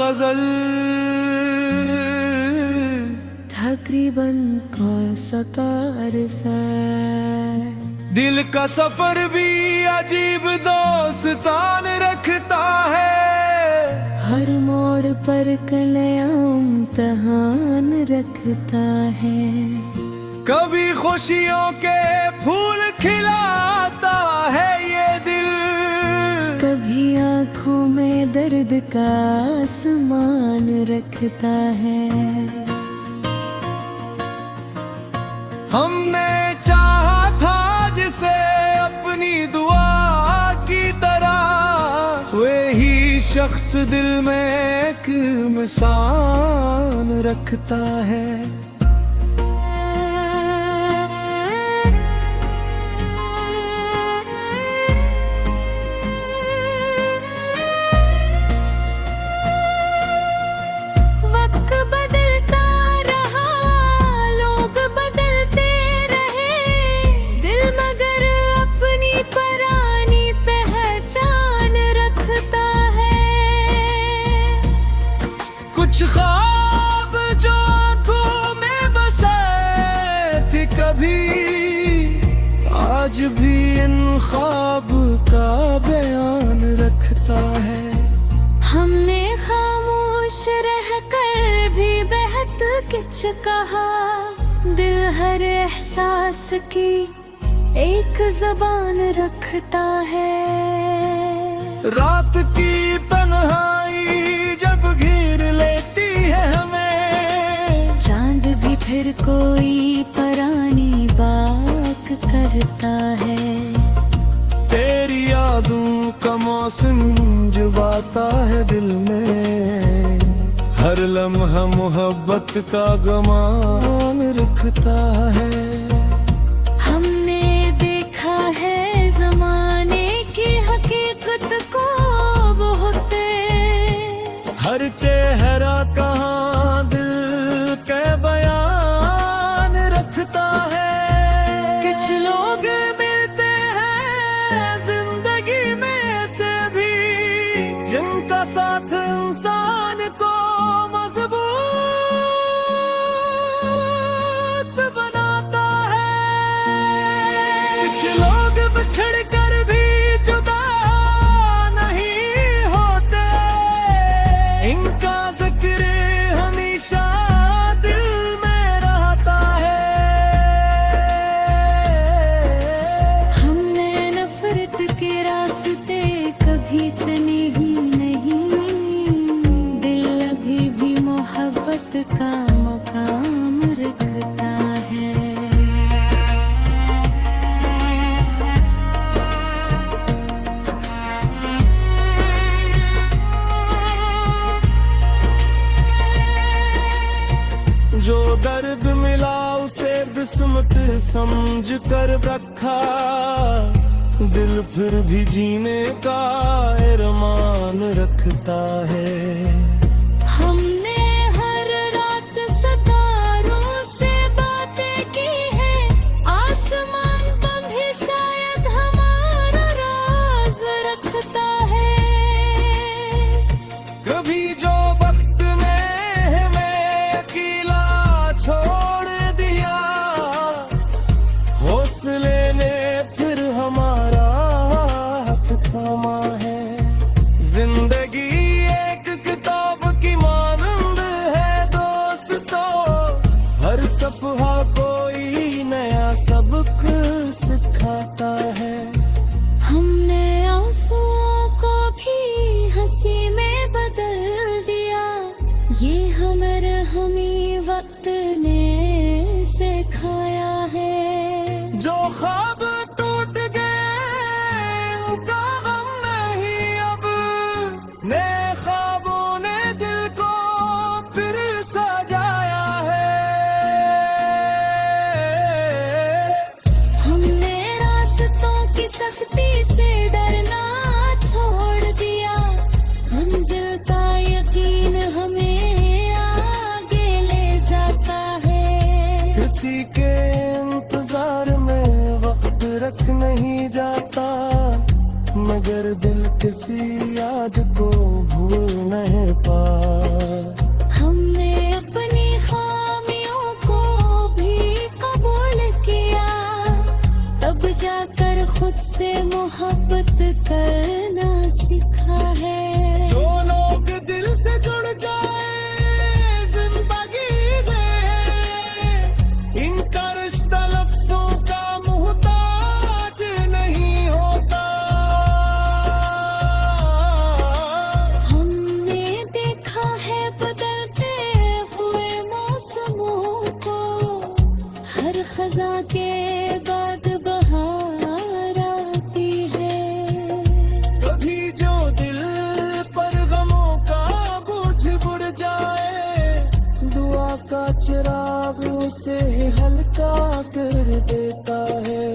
गजल तकरीबन कौन सा तारीफ है। दिल का सफर भी अजीब दोस्तान रखता है। हर मोड़ पर नया इम्तिहान रखता है। कभी खुशियों के फूल खिलाता है ये दिल, कभी आँखों में दर्द का आसमान रखता है। हमने चाहा था जिसे अपनी दुआ की तरह, वही शख्स दिल में एक निशान रखता है। कुछ ख्वाब जो आँखों में बसे थे कभी, आज भी इन ख्वाब का बयान रखता है। हमने खामोश रहकर भी बेहद कुछ कहा, दिल हर एहसास की एक ज़बान रखता है। रात की तन्हाई जब घेर लेती है हमें, चांद भी फिर कोई पुरानी बात करता है। तेरी यादों का मौसम जब आता है दिल में, हर लम्हा मोहब्बत का गमान रखता है। हमने देखा है ज़माने की हकीकत को बहुते, हर चेहरा कहाँ दिल के बयान रखता है। कुछ लोग मिलते हैं जिंदगी में से भी, जिनका साथ इंसान को मजबूत बनाता है। कुछ लोग बिछड़ कर भी जुदा नहीं होते, इनका जिक्र हमेशा दिल में रहता है। हमने नफरत के रास्ते कभी चले ही नहीं, दिल अभी भी मोहब्बत का मकाम रखता है। जो दर्द मिला उसे किस्मत समझ कर रखा, दिल फिर भी जीने का अरमान रखता है। हमने हर रात सितारों से बातें की है, आसमान कभी शायद हमारा राज रखता है। कभी जो वक्त ने हमें अकेला छोड़ दिया, हौसले ने फिर हमारा हाथ थामा है। जिंदगी एक किताब की मानंद है दोस्तों, हर सफ़हा कोई नया सबक सिखाता है। हमने आंसुओं को भी हंसी में बदल दिया, ये हमें वक्त ने सिखाया है। जो ख्वाब टूट गए उनका गम नहीं अब, नए ख्वाबों ने दिल को फिर सजाया है। हमने रास्तों की सख्ती से डरना छोड़ दिया, मंजिल का यकीन हमें आगे ले जाता है। किसी के इंतजार में वक्त रख नहीं जाता, मगर दिल किसी याद को भूल नहीं पाता। मुझसे मोहब्बत करना सीखा है। जो लोग दिल से जुड़ जाए जिंदगी में, इनका रिश्ता लफ्जों का मुहताज नहीं होता। हमने देखा है बदलते हुए मौसमों को, हर खजा के बाद बहार आती है। कभी जो दिल पर गमों का बोझ बुढ़ जाए, दुआ का चिराग उसे हल्का कर देता है।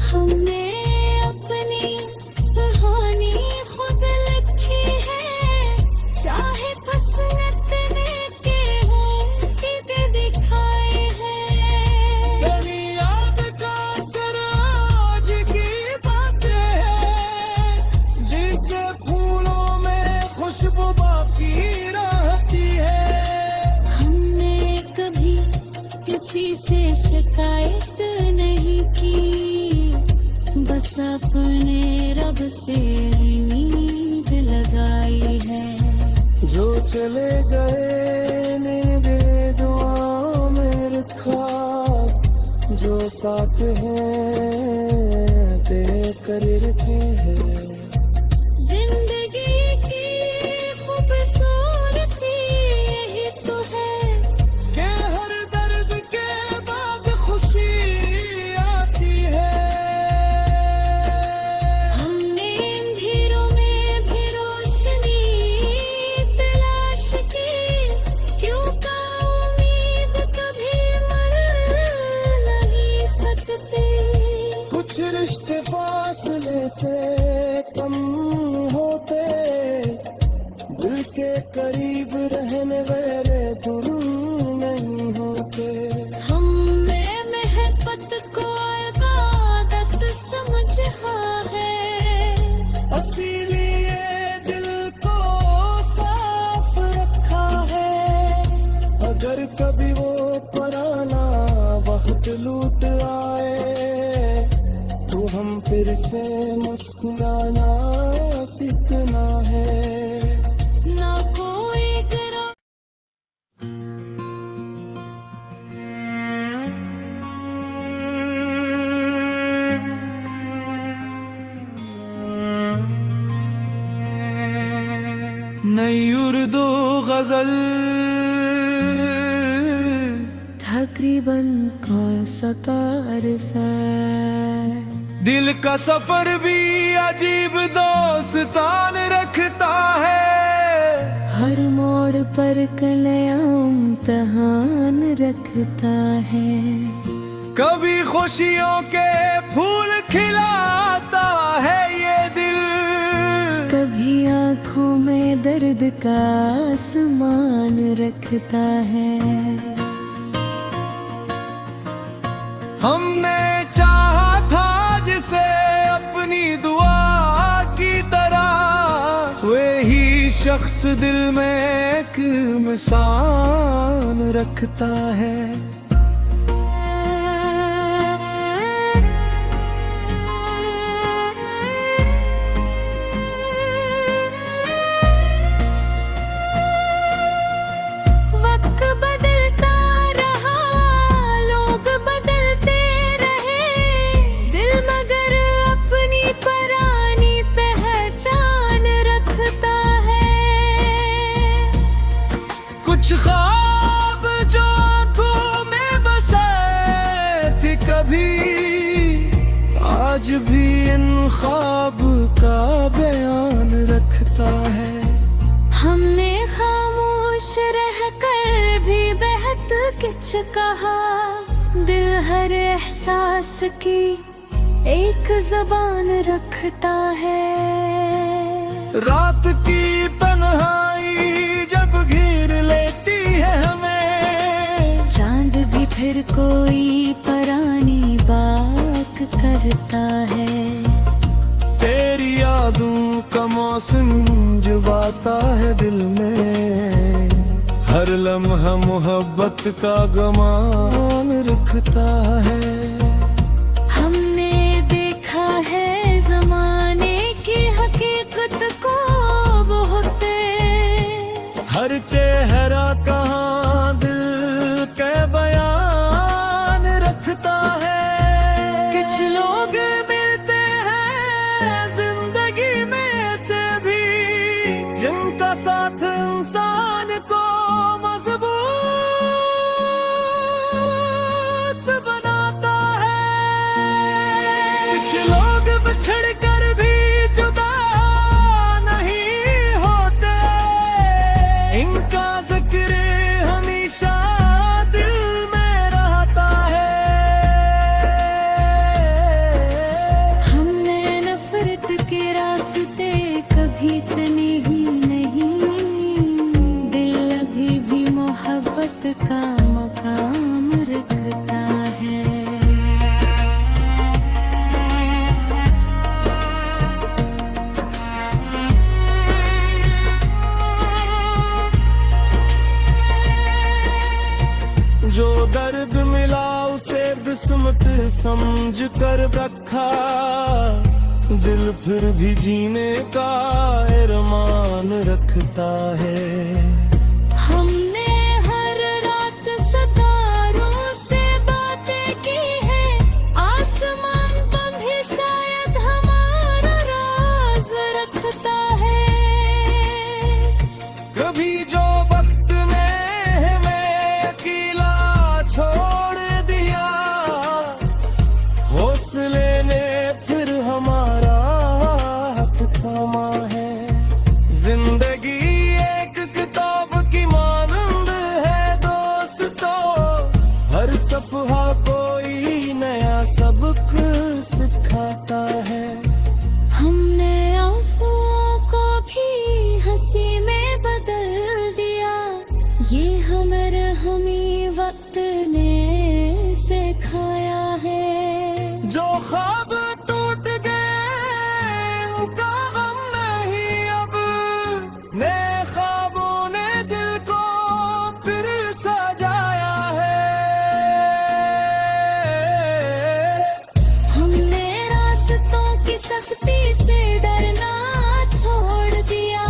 हमने अपनी कहानी खुद लिखी है, चाहे फसलत के हों कि दिखाए हैं। तेरी याद का असर आज की बातें हैं, जिसे फूलों में खुशबू बाकी रहती है। हमने कभी किसी से शिकायत नहीं की, बस अपने रब से उम्मीद लगाई है। जो चले गए ने दुआ में रखा, जो साथ हैं तेरे कर रखे हैं। जिंदगी की खूबसूरती यही तो है के हर दर्द के बाद खुशी आती है। हमने अंधेरों में भी रोशनी तलाश की, क्योंकि उम्मीद कभी मर नहीं सकती। कुछ रिश्ते फासले से कम होते, दिल के करीब रहने वाले दूर नहीं होते। हमने मोहब्बत को इबादत समझा है। इसीलिए दिल को साफ रखा है। अगर कभी वो पुराना वक्त लूट आए, तो हम फिर से मुस्कुराना सीखना है। ना कोई गिरा नई उर्दू गजल तकरीबन कौन सा तारीफ है। दिल का सफर भी अजीब दोस्तान रखता है। हर मोड़ पर नया इम्तिहान रखता है। कभी खुशियों के फूल खिलाता है ये दिल, कभी आँखों में दर्द का आसमान रखता है। हमने चाहा था जिसे अपनी दुआ की तरह, वही शख्स दिल में एक मिसान रखता है। वक्त बदलता रहा, लोग बदलते रहे, दिल मगर अपनी पुरानी पहचान रखता है। कुछ ख्वाब जो आंखों में बसे थे कभी, आज भी इन ख्वाब का बयान रखता है। हमने खामोश रहकर भी बहुत कुछ कहा, दिल हर एहसास की एक ज़बान रखता है। रात की तन्हाई जब घेर लेती है हमें, चांद भी फिर कोई पुरानी बात करता है। तेरी यादों का मौसम जब आता है दिल में, हर लम्हा मोहब्बत का गमान रखता है। हमने देखा है चेहरा कहाँ दिल के बयान रखता है। कुछ लोग मिलते हैं जिंदगी में ऐसे भी जिनका साथ इंसान को मजबूत बनाता है। कुछ लोग बिछड़ कर भी जुदा नहीं होते, इनका जिक्र हमेशा दिल में रहता है। हमने नफरत के रास्ते कभी चने ही नहीं, दिल अभी भी मोहब्बत का मकाम रखता है। जो दर्द मिला उसे किस्मत समझ कर रखा, दिल फिर भी जीने का अरमान रखता है। हमने हर रात सितारों से बातें की है, आसमान पर भी शायद हमारा राज रखता है। कभी जो वक्त ने हमें अकेला छोड़ दिया, हौसले ने फिर हमारा हाथ थामा है। जिंदगी एक किताब की मानंद है दोस्तों, हर सफहा कोई नया सबक सिखाता है। हमने आंसुओं को भी हंसी में बदल दिया, ये हमें वक्त ने सिखाया है। जो ख्वाब टूट गए उनका गम नहीं अब, नए ख्वाबों ने दिल को फिर सजाया है। हमने रास्तों की सख्ती से डरना छोड़ दिया,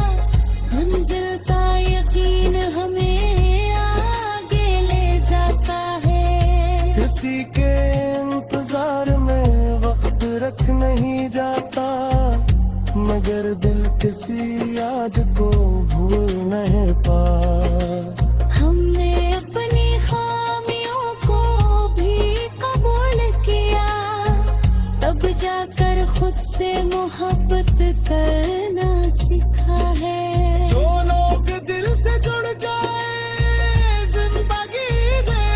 मंजिल का यकीन हमें आगे ले जाता है। किसी के इंतजार में वक्त रख नहीं जाता, मगर दिल किसी याद को भूल नहीं पा। हमने अपनी खामियों को भी कबूल किया, तब जाकर खुद से मोहब्बत करना सीखा है। जो लोग दिल से जुड़ जाए जिंदगी में,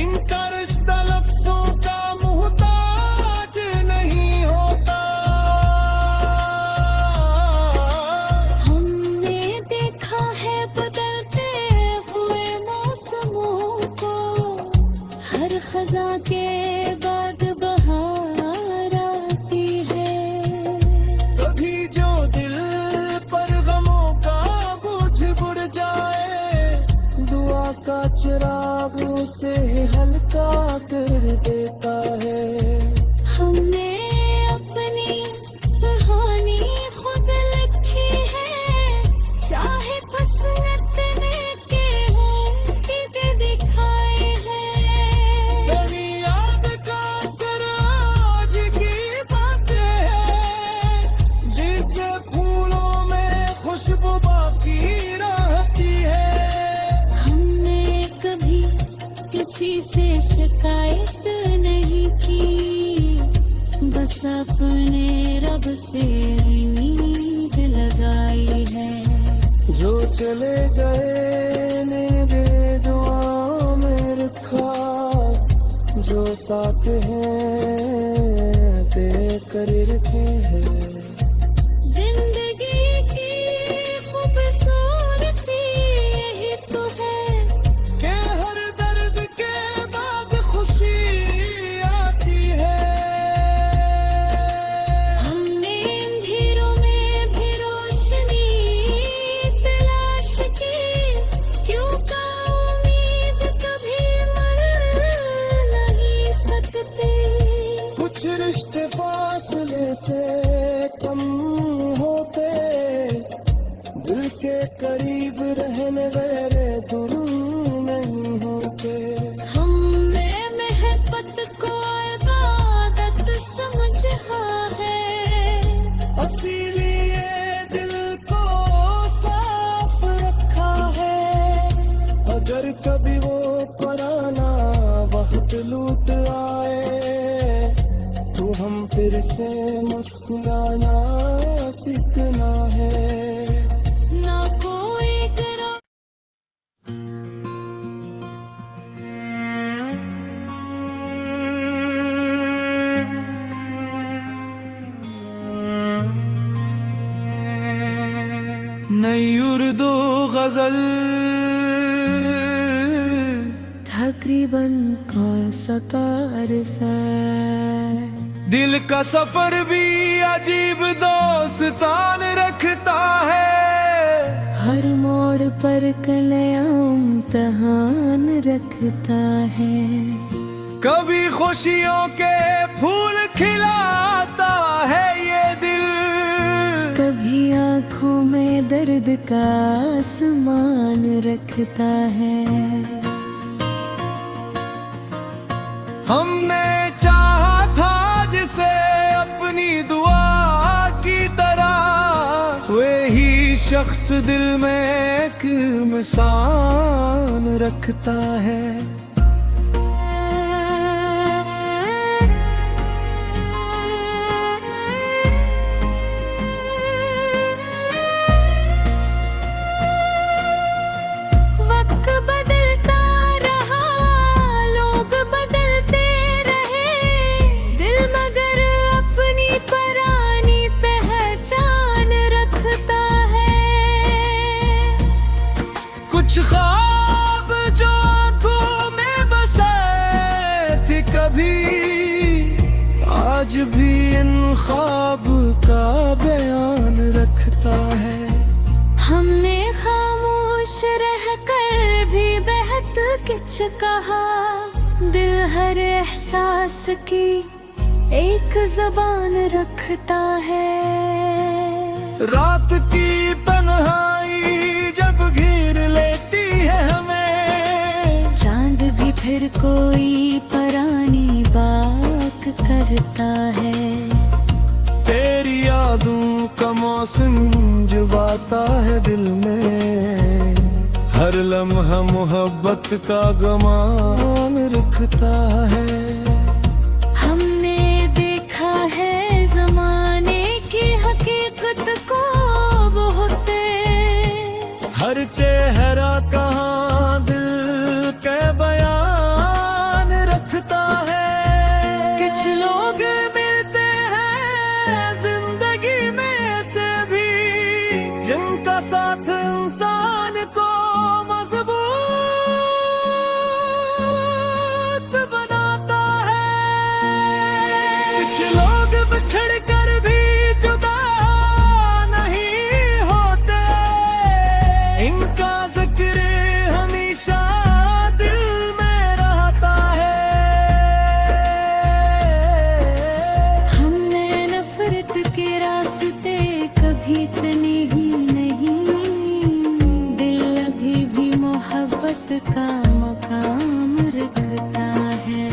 इनका रिश्ता लफ्जों का मुहताज नहीं होता। हमने देखा है बदलते हुए मौसमों को, हर खजा के बाद बहार आती है। कभी जो दिल पर गमों का बोझ बुढ़ जाए, दुआ का चिराग उसे हल्का कर देता है। हमने अपनी कहानी खुद लिखी है, चाहे फसलत में के हों कि दिखाए हैं। तेरी याद का असर आज की बातें हैं, जिससे फूलों में खुशबू बाकी रहती है। हमने कभी किसी से शिकायत नहीं की, बस अपने रब से उम्मीद लगाई है। जो चले गए ने दे दुआ में रखा, जो साथ हैं ते कर रखे हैं। जिंदगी की खूबसूरती यही तो है के हर दर्द के बाद खुशी आती है। हमने अंधेरों में भी रोशनी तलाश की, क्यों का उम्मीद कभी मर नहीं सकती। कुछ रिश्ते फासले से करीब रहने मेरे दूर नहीं होते। हम में मोहब्बत को इबादत समझा है, इसीलिए दिल को साफ रखा है। अगर कभी वो पुराना वक्त लूट आए तो हम फिर से मुस्कुराना सीखना है। ना कोई गिरा नई उर्दू गजल तकरीबन कौन सा तारीफ है। दिल का सफर भी अजीब दोस्तान रखता है। हर मोड़ पर कलया इम्तहान रखता है। कभी खुशियों के फूल खिलाता है ये दिल, कभी आँखों में दर्द का आसमान रखता है। हमने चाहा था जिसे अपनी दुआ की तरह, वही शख्स दिल में एक निशान रखता है। वक्त बदलता रहा, लोग बदलते रहे, दिल मगर अपनी पुरानी पहचान रखता है। कुछ ख्वाब जो आंखों में बसे थे कभी, आज भी इन ख्वाब का बयान रखता है। हमने खामोश रहकर भी बेहद कुछ कहा, दिल हर एहसास की एक जुबान रखता है। रात की तन्हाई जब घेर लेती है हमें, चांद भी फिर कोई पुरानी बात करता है। तेरी यादों का मौसम जब आता है दिल में, हर लम्हा मोहब्बत का गमान रखता है। हमने देखा है जमाने की हकीकत को बहुते, हर चेहरा कहाँ दिल के बयान रखता है। कुछ लोग मिलते हैं जिंदगी में से भी, जिनका साथ इंसान को मजबूत बनाता है। कुछ लोग बिछड़ कर भी जुदा नहीं होते, इनका जिक्र हमेशा दिल में रहता है। हमने नफरत के रास्ते कभी चले ही नहीं, दिल अभी भी मोहब्बत का मकाम रखता है।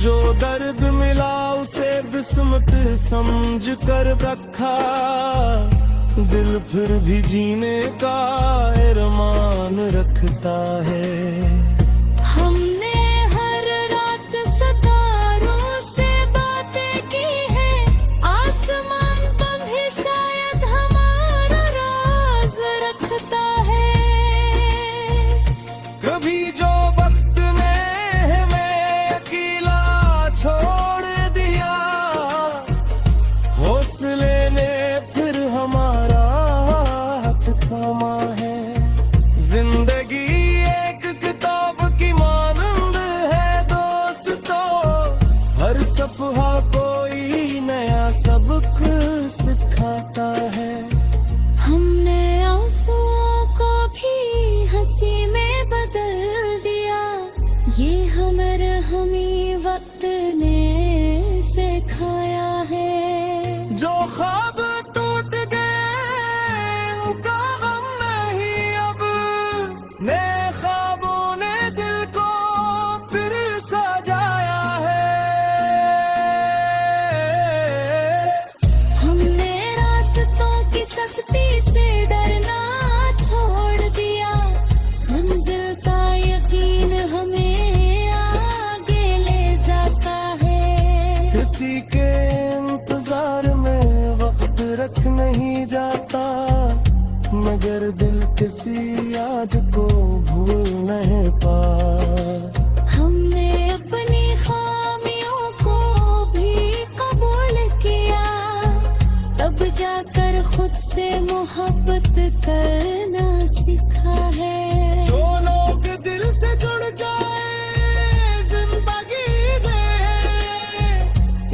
जो दर्द मिला उसे बिस्मत समझ कर रखा, दिल फिर भी जीने का अरमान रखता है। हमने हर रात सितारों से बातें की है, आसमान पर भी शायद हमारा राज रखता है। कभी जो वक्त ने हमें अकेला छोड़ दिया, हौसले ने फिर हमारा हाथ थामा है। जिंदगी एक किताब ये हमें वक्त ने सिखाया है। जो ख्वाब टूट गए उनका गम नहीं अब, नए ख्वाबों ने दिल को फिर सजाया है। हमने रास्तों की सख्ती से डरना छोड़ दिया, मंजिल का यकीन हमें आगे ले जाता है। किसी के इंतजार में वक्त रख नहीं जाता, मगर दिल किसी याद को भूल नहीं पाता। हमने अपनी खामियों को भी कबूल किया, तब जाकर खुद से मोहब्बत करना सीखा है। जो लोग दिल से जुड़ जाए जिंदगी में,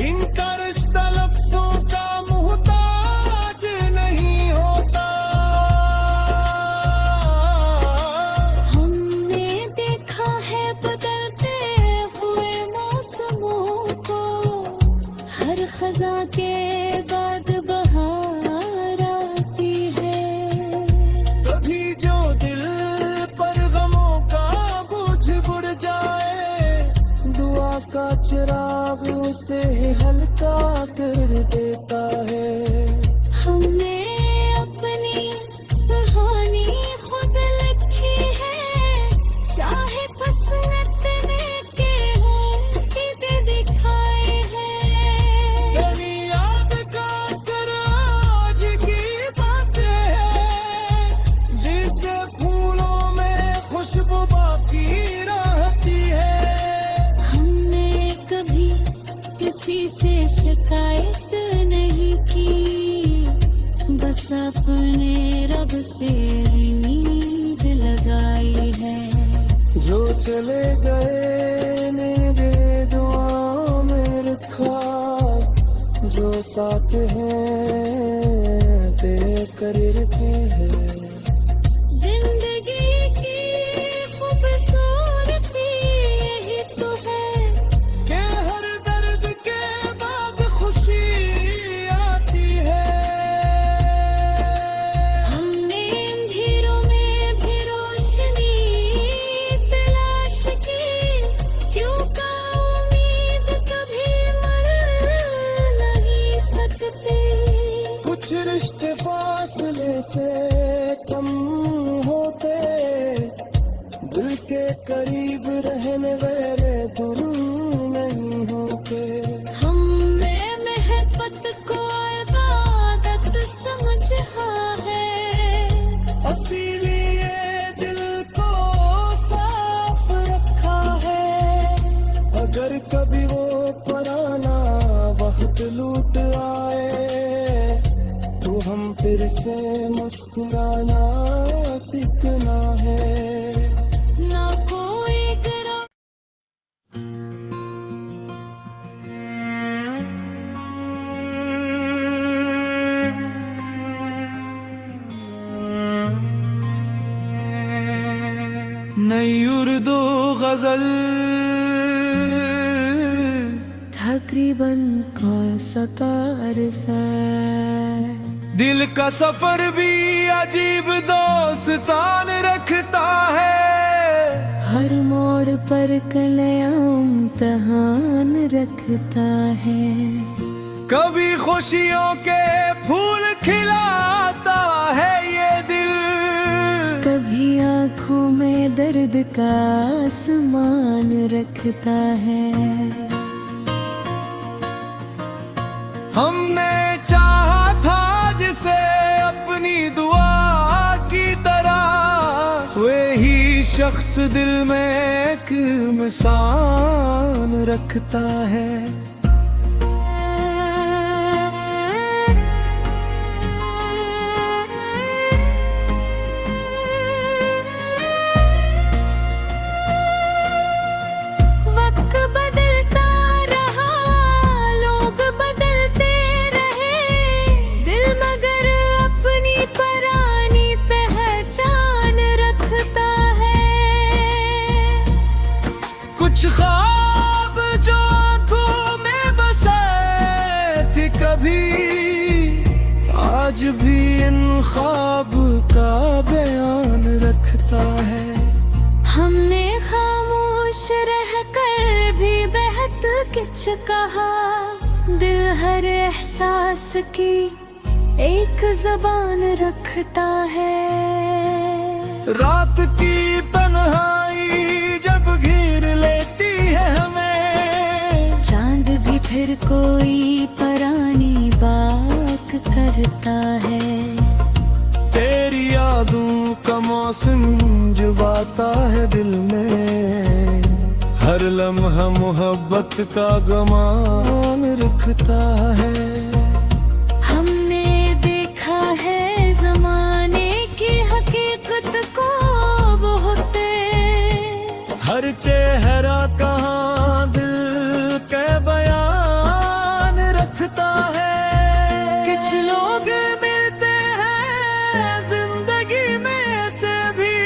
इनका रिश्ता लफ्जों का मुहताज नहीं होता। हमने देखा है बदलते हुए मौसमों को, हर खजा के बाद बहार आती है। कभी जो दिल पर गमों का बोझ बुढ़ जाए, दुआ का चिराग उसे हल्का कर देता है। हमने अपनी कहानी खुद लिखी है, चाहे फसलत में के हो कि दिखाए हैं। तेरी याद का असर आज की बातें हैं, जिससे फूलों में खुशबू बाकी रहती है। हमने कभी किसी से शिकायत नहीं की, बस अपने रब से उम्मीद लगाई है। जो चले गए ने दे दुआ में रखा, जो साथ हैं तेरे कर रखे हैं। जिंदगी की खूबसूरती यही तो है के हर दर्द के बाद खुशी आती है। हमने अंधेरों में भी रोशनी तलाश की, क्योंकि उम्मीद कभी मर नहीं सकती। कुछ रिश्ते फासले से कम होते, दिल के करीब रहने वाले दूर नहीं होते। हमने मोहब्बत को इबादत समझा है, इसीलिए दिल को साफ रखा है। अगर कभी वो पुराना वक्त लूट आए, तो हम फिर से मुस्कुराना सीखना है। ना कोई गिरा नई उर्दू गजल तकरीबन कौन सा तारीफ है। दिल का सफर भी अजीब दोस्तान रखता है। हर मोड़ पर कलया इम्तहान रखता है। कभी खुशियों के फूल खिलाता है ये दिल, कभी आँखों में दर्द का आसमान रखता है। हमने चाहा था जिसे अपनी दुआ की तरह, वही शख्स दिल में एक निशान रखता है। वक्त बदलता रहा, लोग बदलते रहे, दिल मगर अपनी पुरानी पहचान रखता है। कुछ ख्वाब जो आंखों में बसे थे कभी, आज भी इन ख्वाब का बयान रखता है। हमने खामोश रहकर भी बेहद कुछ कहा, दिल हर एहसास की एक ज़बान रखता है। रात की तन्हाई जब घेर लेती है हमें, चांद भी फिर कोई परानी बात करता है। तेरी यादों का मौसम जब आता है दिल में, हर लम्हा मोहब्बत का गमान रखता है। हमने देखा है ज़माने की हकीकत को बहुते, हर चेहरा कहाँ दिल के बयान रखता है। कुछ लोग मिलते हैं जिंदगी में से भी,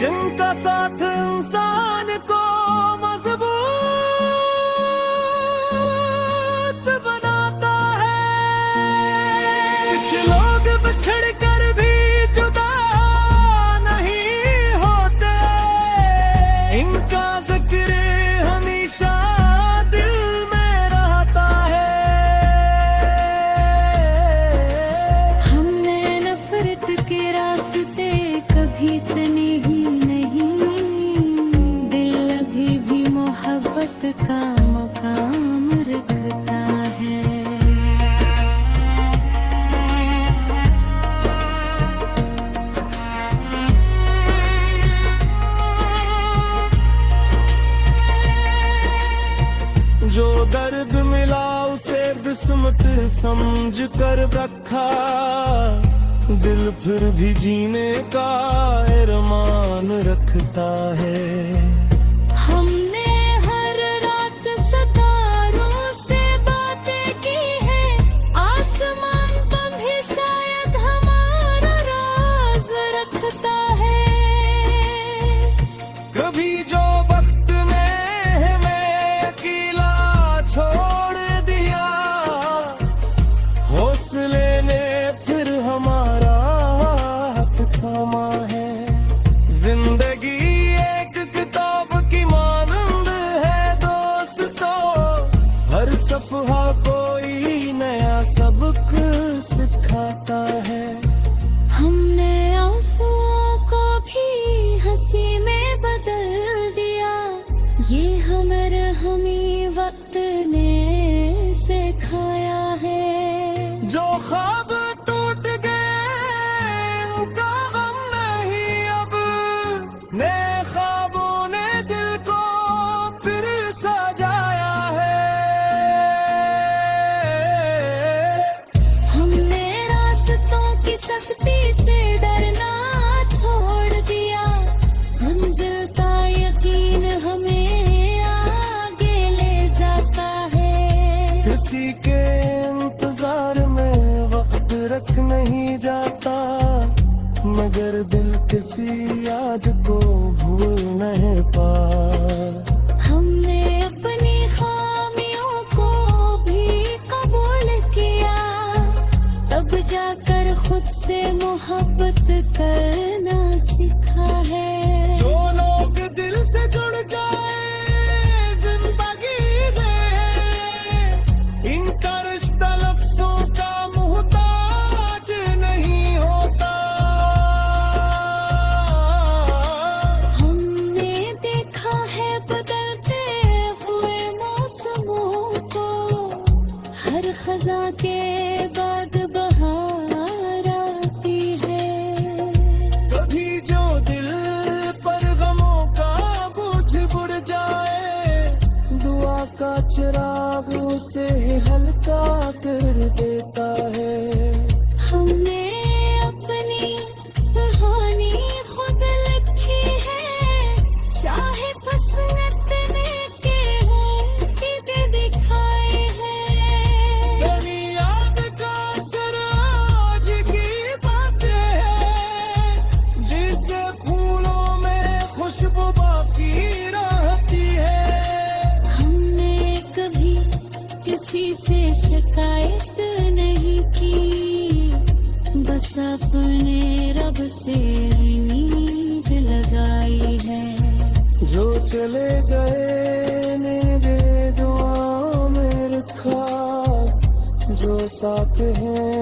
जिनका साथ इंसान को मजबूत बनाता है। कुछ लोग बिछड़ कर भी जुदा नहीं होते, इनका जिक्र हमेशा दिल में रहता है। हमने नफरत के रास्ते कभी चुने ही नहीं, दिल अभी भी मोहब्बत का मकाम रखता है। जो दर्द मिला उसे किस्मत समझ कर रखा, दिल फिर भी जीने का अरमान रखता है। हमने हर रात सितारों से बातें की है, आसमान पर भी शायद हमारा राज रखता है। कभी जो वक्त ने हमें अकेला छोड़ दिया, हौसले ने फिर हमारा हाथ थामा है। जिंदगी एक किताब की मानंद है दोस्तों, हर सफहा कोई नया सबक सिखाता है। हमने आंसुओं को भी हंसी में बदल दिया, ये हमें वक्त ने सिखाया है। जो ख्वाब टूट गए उनका गम नहीं अब, नए ख्वाबों ने दिल को फिर सजाया है। हमने रास्तों की सख्ती से डरना छोड़ दिया, मंजिल का यकीन हमें आगे ले जाता है। किसी के इंतजार में वक्त रख नहीं जाता, मगर दिल किसी याद को भूल नहीं पा। हमने अपनी खामियों को भी कबूल किया, तब जाकर खुद से मोहब्बत करना सीखा है। जो लोग दिल से जुड़ जाए जिंदगी में, इनका रिश्ता लफ्जों का मुहताज नहीं होता। हमने देखा है बदलते हुए मौसमों को, हर खजा के बाद बहार आती है। कभी जो दिल पर गमों का बोझ बुढ़ जाए, दुआ का चिराग उसे हल्का कर देता है। हमने अपनी कहानी खुद लिखी है, चाहे पसंद के हों कि दिखाए हैं। तेरी याद का असर आज की बातें हैं, जिसे फूलों में खुशबू बाकी रहती है। शिकायत नहीं की, बस अपने रब से नींद लगाई है। जो चले गए ने दे दुआ में रखा, जो साथ हैं